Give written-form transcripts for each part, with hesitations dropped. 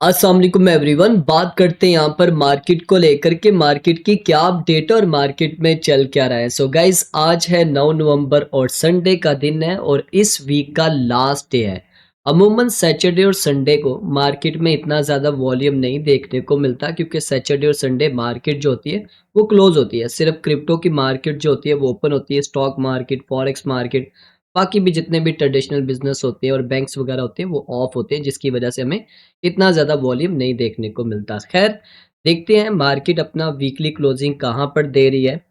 अस्सलाम वालेकुम एवरीवन। बात करते हैं यहाँ पर मार्केट को लेकर के, मार्केट की क्या अपडेट है और मार्केट में चल क्या रहा है। सो गाइस, आज है 9 नवंबर और संडे का दिन है और इस वीक का लास्ट डे है। अमूमन सैटरडे और संडे को मार्केट में इतना ज़्यादा वॉल्यूम नहीं देखने को मिलता, क्योंकि सैटरडे और संडे मार्केट जो होती है वो क्लोज होती है। सिर्फ क्रिप्टो की मार्केट जो होती है वो ओपन होती है, स्टॉक मार्केट, फॉरेक्स मार्केट, बाकी भी जितने भी ट्रेडिशनल बिजनेस होते हैं और बैंक्स वगैरह होते हैं वो ऑफ होते हैं, जिसकी वजह से हमें इतना ज़्यादा वॉल्यूम नहीं देखने को मिलता। ख़ैर, देखते हैं मार्केट अपना वीकली क्लोजिंग कहाँ पर दे रही है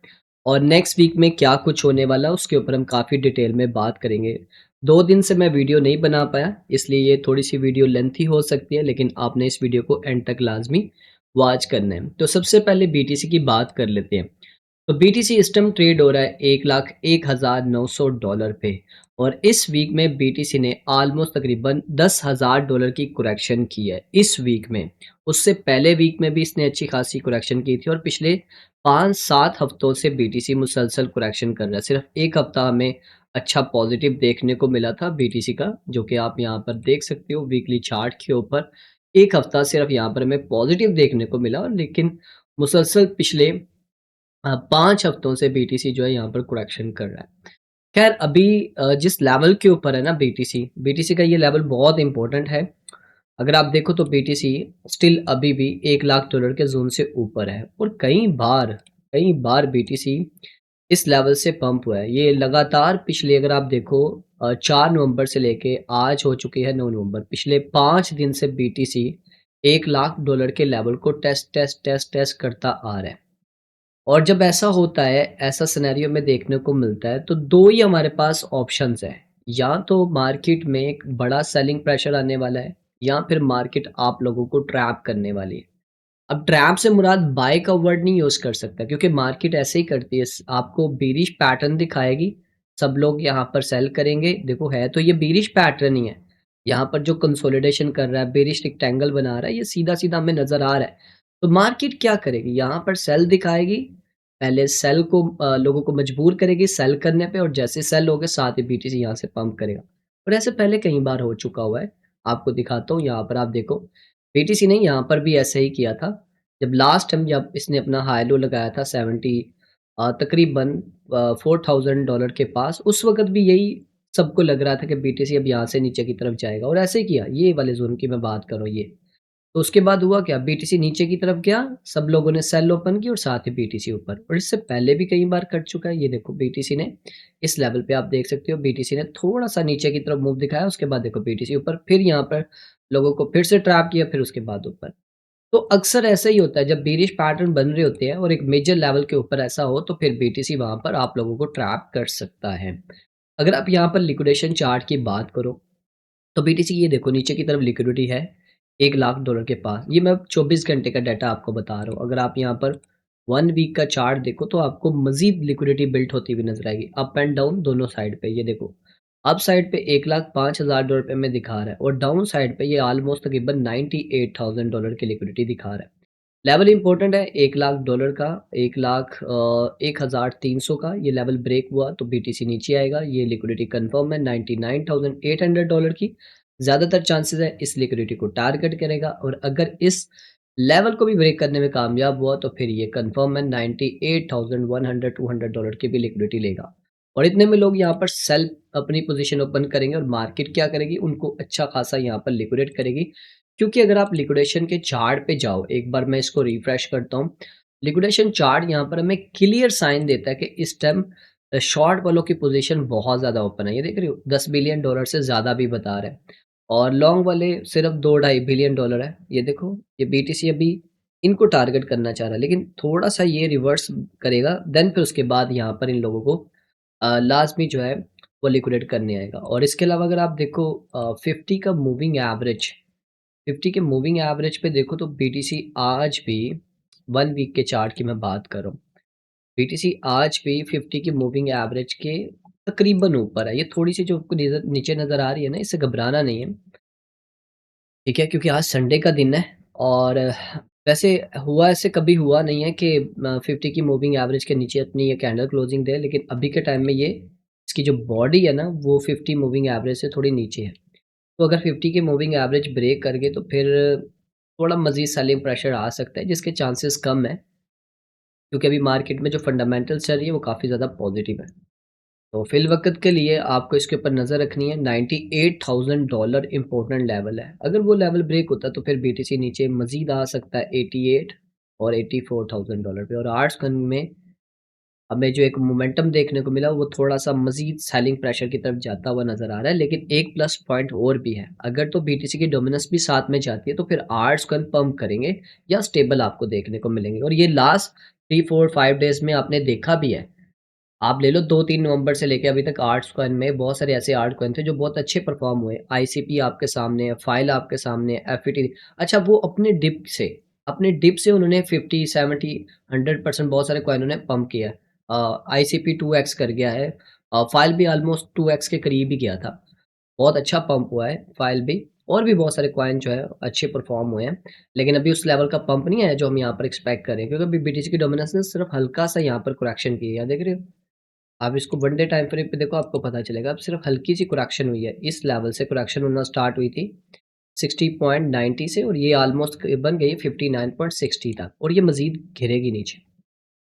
और नेक्स्ट वीक में क्या कुछ होने वाला है, उसके ऊपर हम काफ़ी डिटेल में बात करेंगे। 2 दिन से मैं वीडियो नहीं बना पाया, इसलिए ये थोड़ी-सी वीडियो लेंथी हो सकती है, लेकिन आपने इस वीडियो को एंड तक लाज़मी वॉच करना है। तो सबसे पहले बीटीसी की बात कर लेते हैं। तो बीटीसी इस टाइम ट्रेड हो रहा है $1,01,900 पे और इस वीक में बीटीसी ने ऑलमोस्ट तकरीबन $10,000 की करेक्शन की है इस वीक में। उससे पहले वीक में भी इसने अच्छी खासी करेक्शन की थी और पिछले 5-7 हफ्तों से बीटीसी मुसलसल करेक्शन कर रहा है। सिर्फ एक हफ्ता हमें अच्छा पॉजिटिव देखने को मिला था बीटीसी का, जो कि आप यहाँ पर देख सकते हो वीकली चार्ट के ऊपर। एक हफ्ता सिर्फ यहाँ पर हमें पॉजिटिव देखने को मिला, लेकिन मुसलसल पिछले 5 हफ्तों से बीटीसी जो है यहाँ पर करेक्शन कर रहा है। ख़ैर, अभी जिस लेवल के ऊपर है ना बीटीसी, बीटीसी का ये लेवल बहुत इम्पोर्टेंट है। अगर आप देखो तो बीटीसी स्टिल अभी भी $1,00,000 के ज़ोन से ऊपर है और कई बार बीटीसी इस लेवल से पंप हुआ है। ये लगातार पिछले, अगर आप देखो 4 नवंबर से लेके आज हो चुकी है 9 नवंबर, पिछले 5 दिन से बीटीसी $1,00,000 के लेवल को टेस्ट करता आ रहा है। और जब ऐसा होता है, ऐसा सिनेरियो में देखने को मिलता है, तो 2 ही हमारे पास ऑप्शंस हैं। या तो मार्केट में एक बड़ा सेलिंग प्रेशर आने वाला है, या फिर मार्केट आप लोगों को ट्रैप करने वाली है। अब ट्रैप से मुराद बाय का वर्ड नहीं यूज़ कर सकता, क्योंकि मार्केट ऐसे ही करती है। आपको बेरिश पैटर्न दिखाएगी, सब लोग यहाँ पर सेल करेंगे। देखो, है तो ये बेरिश पैटर्न ही है। यहाँ पर जो कंसोलिडेशन कर रहा है, बेरिश रेक्टेंगल बना रहा है, ये सीधा-सीधा हमें नज़र आ रहा है। तो मार्केट क्या करेगी? यहाँ पर सेल दिखाएगी, पहले सेल को लोगों को मजबूर करेगी सेल करने पे, और जैसे सेल हो गए साथ ही बीटीसी यहाँ से पंप करेगा। और ऐसे पहले कई बार हो चुका हुआ है। आपको दिखाता हूँ, यहाँ पर आप देखो, बीटीसी ने यहाँ पर भी ऐसे ही किया था। जब लास्ट टाइम जब इसने अपना हाई लो लगाया था 70 तकरीबन $4,000 के पास, उस वक़्त भी यही सबको लग रहा था कि बीटीसी अब यहाँ से नीचे की तरफ जाएगा और ऐसे ही किया। ये वाले ज़ोन की मैं बात कर रहा हूँ, ये। तो उसके बाद हुआ क्या? बीटीसी नीचे की तरफ गया, सब लोगों ने सेल ओपन की और साथ ही बीटीसी ऊपर, और इससे पहले भी कई बार कट चुका है। ये देखो, बीटीसी ने इस लेवल पे आप देख सकते हो, बीटीसी ने थोड़ा-सा नीचे की तरफ मूव दिखाया, उसके बाद देखो बीटीसी ऊपर, फिर यहाँ पर लोगों को फिर से ट्रैप किया, फिर उसके बाद ऊपर। तो अक्सर ऐसा ही होता है, जब बेरिश पैटर्न बन रहे होते हैं और एक मेजर लेवल के ऊपर ऐसा हो, तो फिर बीटीसी वहाँ पर आप लोगों को ट्रैप कर सकता है। अगर आप यहाँ पर लिक्विडेशन चार्ट की बात करो, तो बीटीसी ये देखो, नीचे की तरफ लिक्विडिटी है $1,00,000 के पास। ये मैं 24 घंटे का डाटा आपको बता रहा हूँ। अगर आप यहाँ पर 1 वीक का चार्ट देखो, तो आपको मज़ीद लिक्विडिटी बिल्ड होती हुई नज़र आएगी, अप एंड डाउन दोनों साइड पे। ये देखो, अप साइड पे $1,05,000 में दिखा रहा है और डाउन साइड पे ये ऑलमोस्ट तकरीबन $98,000 की लिक्विडिटी दिखा रहा है। लेवल इम्पोर्टेंट है $1,00,000 का, 1,0300 का ये लेवल ब्रेक हुआ तो बीटीसी नीचे आएगा। ये लिक्विडिटी कंफर्म है $99,800 की। ज़्यादातर चांसेस है इस लिक्विडिटी को टारगेट करेगा, और अगर इस लेवल को भी ब्रेक करने में कामयाब हुआ तो फिर ये कंफर्म है $98,100 की भी लिक्विडिटी लेगा। और इतने में लोग यहाँ पर सेल अपनी पोजीशन ओपन करेंगे और मार्केट क्या करेगी, उनको अच्छा खासा यहाँ पर लिक्विडेट करेगी। क्योंकि अगर आप लिक्विडेशन के चार्ट पे जाओ, एक बार मैं इसको रिफ्रेश करता हूँ। लिक्विडेशन चार्ट यहाँ पर हमें क्लियर साइन देता है कि इस टाइम शॉर्ट वालों की पोजीशन बहुत ज़्यादा ओपन है। ये देख रहे हो, $10 बिलियन से ज़्यादा भी बता रहे हैं, और लॉन्ग वाले सिर्फ 2-2.5 बिलियन है। ये देखो, ये बीटीसी अभी इनको टारगेट करना चाह रहा है, लेकिन थोड़ा सा ये रिवर्स करेगा, देन फिर उसके बाद यहाँ पर इन लोगों को लाज़मी जो है वो लिक्विडेट करने आएगा। और इसके अलावा अगर आप देखो 50 का मूविंग एवरेज, 50 के मूविंग एवरेज पे देखो, तो बीटीसी आज भी 1 वीक के चार्ट की मैं बात कर रहा हूँ। बीटीसी आज भी 50 की मूविंग एवरेज के तकरीबन ऊपर है। ये थोड़ी-सी जो आपको नीचे नज़र आ रही है ना, इससे घबराना नहीं है, ठीक है? क्योंकि आज संडे का दिन है और वैसे हुआ, ऐसे कभी हुआ नहीं है कि 50 की मूविंग एवरेज के नीचे अपनी ये कैंडल क्लोजिंग दे, लेकिन अभी के टाइम में ये इसकी जो बॉडी है ना, वो 50 मूविंग एवरेज से थोड़ी नीचे है। तो अगर 50 की मूविंग एवरेज ब्रेक कर गए, तो फिर थोड़ा मज़ीद सेलिंग प्रेशर आ सकता है जिसके चांसेस कम है, क्योंकि अभी मार्केट में जो फंडामेंटल्स चल रही है वो काफ़ी ज़्यादा पॉजिटिव है। तो फ़िलवक़्त के लिए आपको इसके ऊपर नज़र रखनी है। $98,000 इम्पोर्टेंट लेवल है। अगर वो लेवल ब्रेक होता है तो फिर बीटीसी नीचे मज़ीद आ सकता है 88 और $84,000 पे, और आर्ट्स गन में हमें जो एक मोमेंटम देखने को मिला वो थोड़ा-सा मज़ीद सेलिंग प्रेशर की तरफ जाता हुआ नज़र आ रहा है। लेकिन एक प्लस पॉइंट और भी है, अगर तो बीटीसी की डोमिनेंस भी साथ में जाती है तो फिर आर्ट्स गन पंप करेंगे या स्टेबल आपको देखने को मिलेंगे, और ये लास्ट 3, 4, 5 डेज़ में आपने देखा भी है। आप ले लो 2-3 नवंबर से लेके अभी तक आर्ट्स कॉइन में बहुत सारे ऐसे आर्ट कॉइन थे जो बहुत अच्छे परफ़ॉर्म हुए। आईसीपी आपके सामने है, फाइल आपके सामने है, एफईटी, अच्छा वो अपने डिप से उन्होंने 50, 70, 100% बहुत सारे कॉइन उन्होंने पंप किया है। आईसीपी 2x कर गया है। फाइल भी ऑलमोस्ट 2x के करीब ही गया था। बहुत अच्छा पंप हुआ है फाइल भी, और भी बहुत सारे कॉइन जो है अच्छे परफ़ॉर्म हुए हैं। लेकिन अभी उस लेवल का पंप नहीं आया जो हम यहाँ पर एक्सपेक्ट कर रहे हैं, क्योंकि अभी बीटीसी की डोमिनेंस ने सिर्फ़ हल्का-सा यहाँ पर करेक्शन की है, यहाँ देख रहे हो? आप इसको वन डे टाइम फ्रेम पे देखो, आपको पता चलेगा। अब सिर्फ हल्की सी करेक्शन हुई है, इस लेवल से करेक्शन होना स्टार्ट हुई थी 60.90 से, और ये ऑलमोस्ट बन गई 59.60 तक, और ये मजीद गिरेगी नीचे।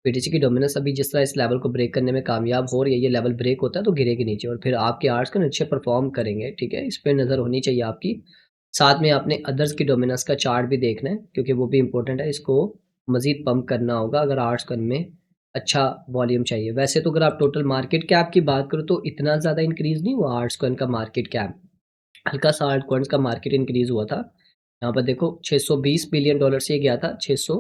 पीटीसी की डोमिनेंस अभी जिस तरह इस लेवल को ब्रेक करने में कामयाब हो रही है, ये लेवल ब्रेक होता है तो गिरेगी नीचे, और फिर आपके आर्ट्स का अच्छे परफॉर्म करेंगे, ठीक है, इस पे नज़र होनी चाहिए आपकी। साथ में आपने अदर्स की डोमिनेंस का चार्ट भी देखना है, क्योंकि वो भी इंपॉर्टेंट है, इसको मजीद पंप करना होगा अगर आर्ट्स कन में अच्छा वॉल्यूम चाहिए। वैसे तो अगर आप टोटल मार्केट कैप की बात करो तो इतना ज़्यादा इंक्रीज नहीं हुआ आर्ट्स कन का मार्केट कैप, हल्का सा आल्ट कॉइन्स का मार्केट इंक्रीज हुआ था। यहाँ पर देखो 620 बिलियन डॉलर से ये गया था 600,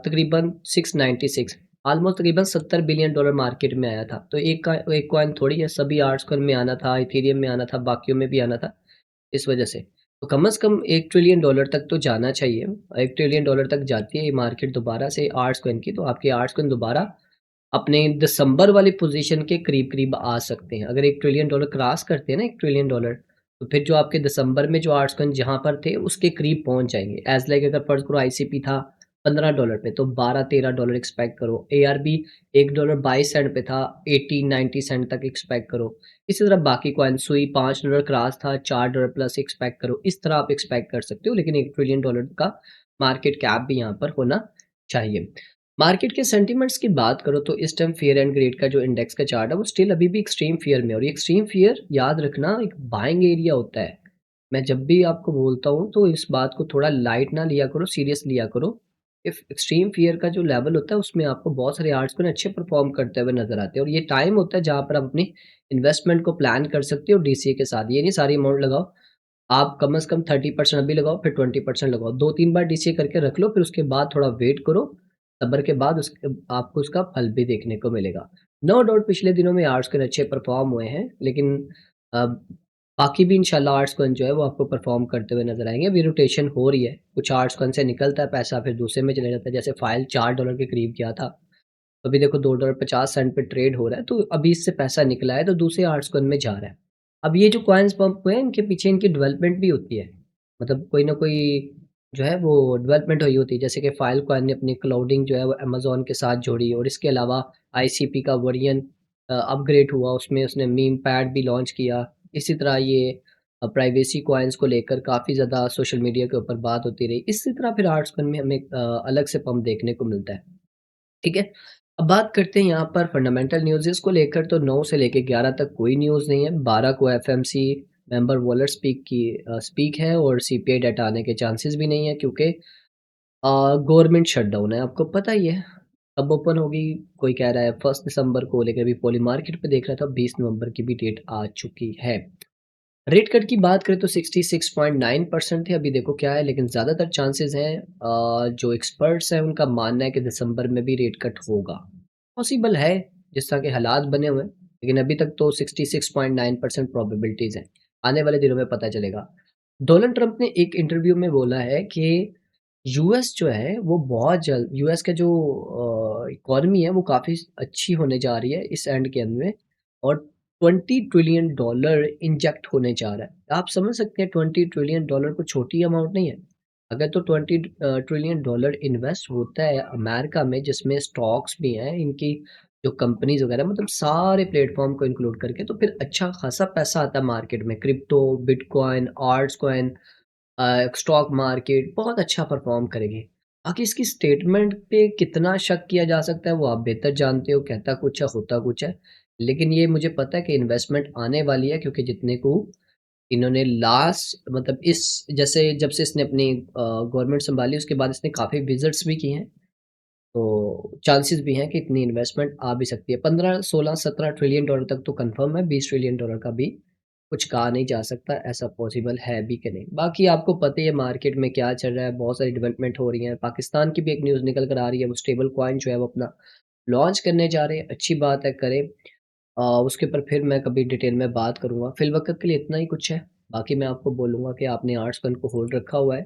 तकरीबन 696, ऑलमोस्ट तकरीबन 70 बिलियन डॉलर मार्केट में आया था। तो एक कॉइन थोड़ी है, सभी आर्ट्स कॉइन में आना था, इथेरियम में आना था, बाकियों में भी आना था, इस वजह से। तो कम से कम 1 ट्रिलियन डॉलर तक तो जाना चाहिए। 1 ट्रिलियन डॉलर तक जाती है ये मार्केट दोबारा से आर्ट्स कॉइन की, तो आपके आर्ट्स कॉइन दोबारा अपने दिसंबर वाली पोज़ीशन के करीब-करीब आ सकते हैं। अगर 1 ट्रिलियन डॉलर क्रॉस करते हैं ना 1 ट्रिलियन डॉलर, तो फिर जो आपके दिसंबर में जो आर्ट्स कॉइन जहाँ पर थे उसके करीब पहुँच जाएँगे। ऐज़ लाइक अगर फ़र्ज़ करो आईसीपी था $15 पे, तो $12-13 एक्सपेक्ट करो। एआरबी $1.22 पे था, 80-90 सेंट तक एक्सपेक्ट करो। इसी तरह बाकी कॉइन सुई $5 क्रॉस था, $4 प्लस एक्सपेक्ट करो। इस तरह आप एक्सपेक्ट कर सकते हो, लेकिन 1 ट्रिलियन डॉलर का मार्केट कैप भी यहाँ पर होना चाहिए। मार्केट के सेंटिमेंट्स की बात करो तो इस टाइम फियर एंड ग्रेड का जो इंडेक्स का चार्ट है वो स्टिल अभी भी एक्सट्रीम फियर में है, और ये एक्सट्रीम फियर याद रखना एक बाइंग एरिया होता है। मैं जब भी आपको बोलता हूँ तो इस बात को थोड़ा लाइट ना लिया करो, सीरियस लिया करो। इफ एक्सट्रीम फियर का जो लेवल होता है उसमें आपको बहुत सारे आर्ट्स को अच्छे परफॉर्म करते हुए नजर आते हैं, और ये टाइम होता है जहाँ पर आप अपनी इन्वेस्टमेंट को प्लान कर सकते हो डीसीए के साथ। ये नहीं सारी अमाउंट लगाओ, आप कम से कम 30% अभी लगाओ, फिर 20% लगाओ। 2-3 बार डीसीए करके रख लो, फिर उसके बाद थोड़ा वेट करो। सब्र के बाद उसके आपको उसका फल भी देखने को मिलेगा। नो डाउट पिछले दिनों में आर्ट्स के अच्छे परफ़ॉर्म हुए हैं, लेकिन अ, बाकी भी इंशाल्लाह आर्ट्स कॉइन जो है वो आपको परफ़ॉर्म करते हुए नज़र आएँगे। अभी रोटेशन हो रही है, कुछ आर्ट्स कॉइन से निकलता है पैसा, फिर दूसरे में चले जाता है। जैसे फ़ाइल $4 के करीब गया था, अभी देखो $2.50 पे ट्रेड हो रहा है, तो अभी इससे पैसा निकला है तो दूसरे आर्ट्स कॉइन में जा रहा है। अब ये जो कॉइन्स पंप हुए हैं इनके पीछे इनकी डेवलपमेंट भी होती है। मतलब कोई ना कोई जो है वो डेवलपमेंट हुई होती है। जैसे कि फाइल कॉइन ने अपनी क्लाउडिंग जो है वो अमेज़न के साथ जोड़ी, और इसके अलावा आईसीपी का वर्जन अपग्रेड हुआ, उसमें उसने मीम पैड भी लॉन्च किया। इसी तरह ये प्राइवेसी कॉइन्स को लेकर काफ़ी ज़्यादा सोशल मीडिया के ऊपर बात होती रही। इसी तरह फिर आर्ट्स कॉइन में हमें अलग से पंप देखने को मिलता है। ठीक है? अब बात करते हैं यहाँ पर फंडामेंटल न्यूज़ेस को लेकर, तो 9 से लेके 11 तक कोई न्यूज़ नहीं है। 12 को एफएमसी मेंबर वॉलेट स्पीक है, और सीपीआई डाटा आने के चांसेस भी नहीं है, क्योंकि गवर्नमेंट शटडाउन है, आपको पता ही है। कब ओपन होगी, कोई कह रहा है 1 दिसंबर को, लेकिन अभी पॉली मार्केट पे देख रहा था 20 नवंबर की भी डेट आ चुकी है। रेट कट की बात करें तो 66.9% थे, अभी देखो क्या है, लेकिन ज़्यादातर चांसेस हैं, जो एक्सपर्ट्स हैं उनका मानना है कि दिसंबर में भी रेट कट होगा। पॉसिबल है, जिस तरह के हालात बने हुए हैं, लेकिन अभी तक तो 66.9% प्रोबेबिलिटीज़ हैं। आने वाले दिनों में पता चलेगा। डोनाल्ड ट्रंप ने एक इंटरव्यू में बोला है कि यूएस जो है वो बहुत जल्द, यूएस का जो इकॉनमी है वो काफ़ी अच्छी होने जा रही है इस एंड के एंड में, और 20 ट्रिलियन डॉलर इंजेक्ट होने जा रहा है। आप समझ सकते हैं 20 ट्रिलियन डॉलर कोई छोटी अमाउंट नहीं है। अगर तो 20 ट्रिलियन डॉलर इन्वेस्ट होता है अमेरिका में, जिसमें स्टॉक्स भी हैं इनकी, जो कंपनीज़ वगैरह, मतलब सारे प्लेटफ़ॉर्म को इंक्लूड करके, तो फिर अच्छा खासा पैसा आता है मार्केट में। Crypto, bitcoin, arts coin, stock market बहुत अच्छा परफ़ॉर्म करेगी। बाकी इसकी स्टेटमेंट पे कितना शक किया जा सकता है वो आप बेहतर जानते हो, कहता कुछ है, होता कुछ है। लेकिन ये मुझे पता है कि इन्वेस्टमेंट आने वाली है क्योंकि जितने को इन्होंने लास्ट मतलब इस जैसे जब से इसने अपनी गवर्नमेंट सँभाली उसके बाद इसने काफ़ी विज़िट्स भी की हैं। तो चांसेस भी हैं कि इतनी इन्वेस्टमेंट आ भी सकती है। 15, 16, 17 ट्रिलियन डॉलर तक तो कन्फर्म है, 20 ट्रिलियन डॉलर का भी कुछ कहा नहीं जा सकता, ऐसा पॉसिबल है भी कि नहीं। बाकी आपको पता ही है मार्केट में क्या चल रहा है, बहुत सारी डेवलपमेंट हो रही हैं। पाकिस्तान की भी एक न्यूज़ निकल कर आ रही है, वो स्टेबल कॉइन जो है वो अपना लॉन्च करने जा रहे हैं, अच्छी बात है, करें। उसके ऊपर फिर मैं कभी डिटेल में बात करूँगा। फ़िलवक़्त के लिए इतना ही कुछ है, बाकी मैं आपको बोलूँगा कि आपने आर्ट्स पेन को होल्ड रखा हुआ है।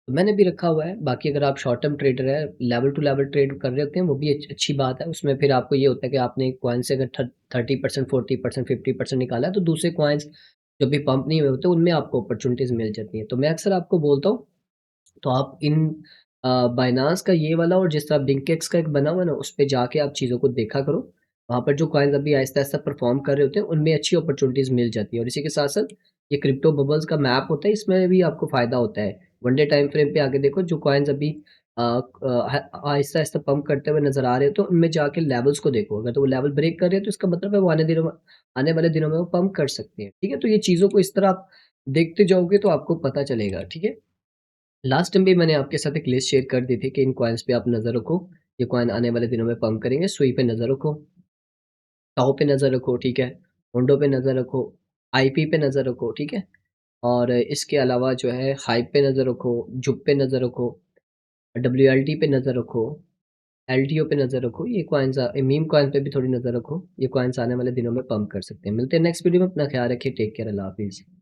तो मैंने भी रखा हुआ है, बाकी अगर आप शॉर्ट टर्म ट्रेडर हैं, लेवल टू लेवल ट्रेड कर रहे होते हैं, वो भी अच्छी बात है। उसमें फिर आपको ये होता है कि आपने कॉइन से अगर 30%, 40%, 50% निकाला है, तो दूसरे कॉइन्स जो भी पंप नहीं हुए होते, उनमें आपको अपॉर्च्युनिटीज़ मिल जाती हैं। तो मैं अक्सर आपको बोलता हूँ, तो आप इन बायनांस का ये वाला और जिस तरह बिंकेक्स का एक बना हुआ है ना, उस पे जाके आप चीज़ों को देखा करो। वहाँ पर जो कॉइन्स अभी आहिस्ता-आहिस्ता परफ़ॉर्म कर रहे होते हैं, उनमें अच्छी अपॉर्च्युनिटीज़ मिल जाती है और इसी के साथ-साथ ये क्रिप्टो बबल्स का मैप होता है, इसमें भी आपको फ़ायदा होता है। वन डे टाइम फ्रेम पे आके देखो, जो कॉइन्स अभी आहिस्ता-आहिस्ता पंप करते हुए नज़र आ रहे हो, तो उनमें जाके लेवल्स को देखो। अगर तो वो लेवल ब्रेक कर रहे हैं, तो इसका मतलब है वो आने वाले दिनों में वो पंप कर सकते हैं। ठीक है? तो ये चीज़ों को इस तरह आप देखते जाओगे, तो आपको पता चलेगा। ठीक है? लास्ट टाइम भी मैंने आपके साथ एक लिस्ट शेयर कर दी थी कि इन कॉइन्स पे आप नज़र रखो। ये कॉइन आने वाले दिनों में पंप करेंगे। सुई पे नज़र रखो, ताओ पे नज़र रखो, ठीक है? हुंडो पे नज़र रखो, आईपी पे नज़र रखो, ठीक है? और इसके अलावा जो है हाइप पे नज़र रखो, जुप पे नज़र रखो, डब्ल्यूएलटी पे नज़र रखो, एलटीओ पे नज़र रखो। ये कॉइन्स मीम कॉइन पे भी थोड़ी नज़र रखो। ये कॉइन्स आने वाले दिनों में पंप कर सकते हैं। मिलते हैं नेक्स्ट वीडियो में। अपना ख्याल रखिए। Take care. अल्लाह हाफ़िज़।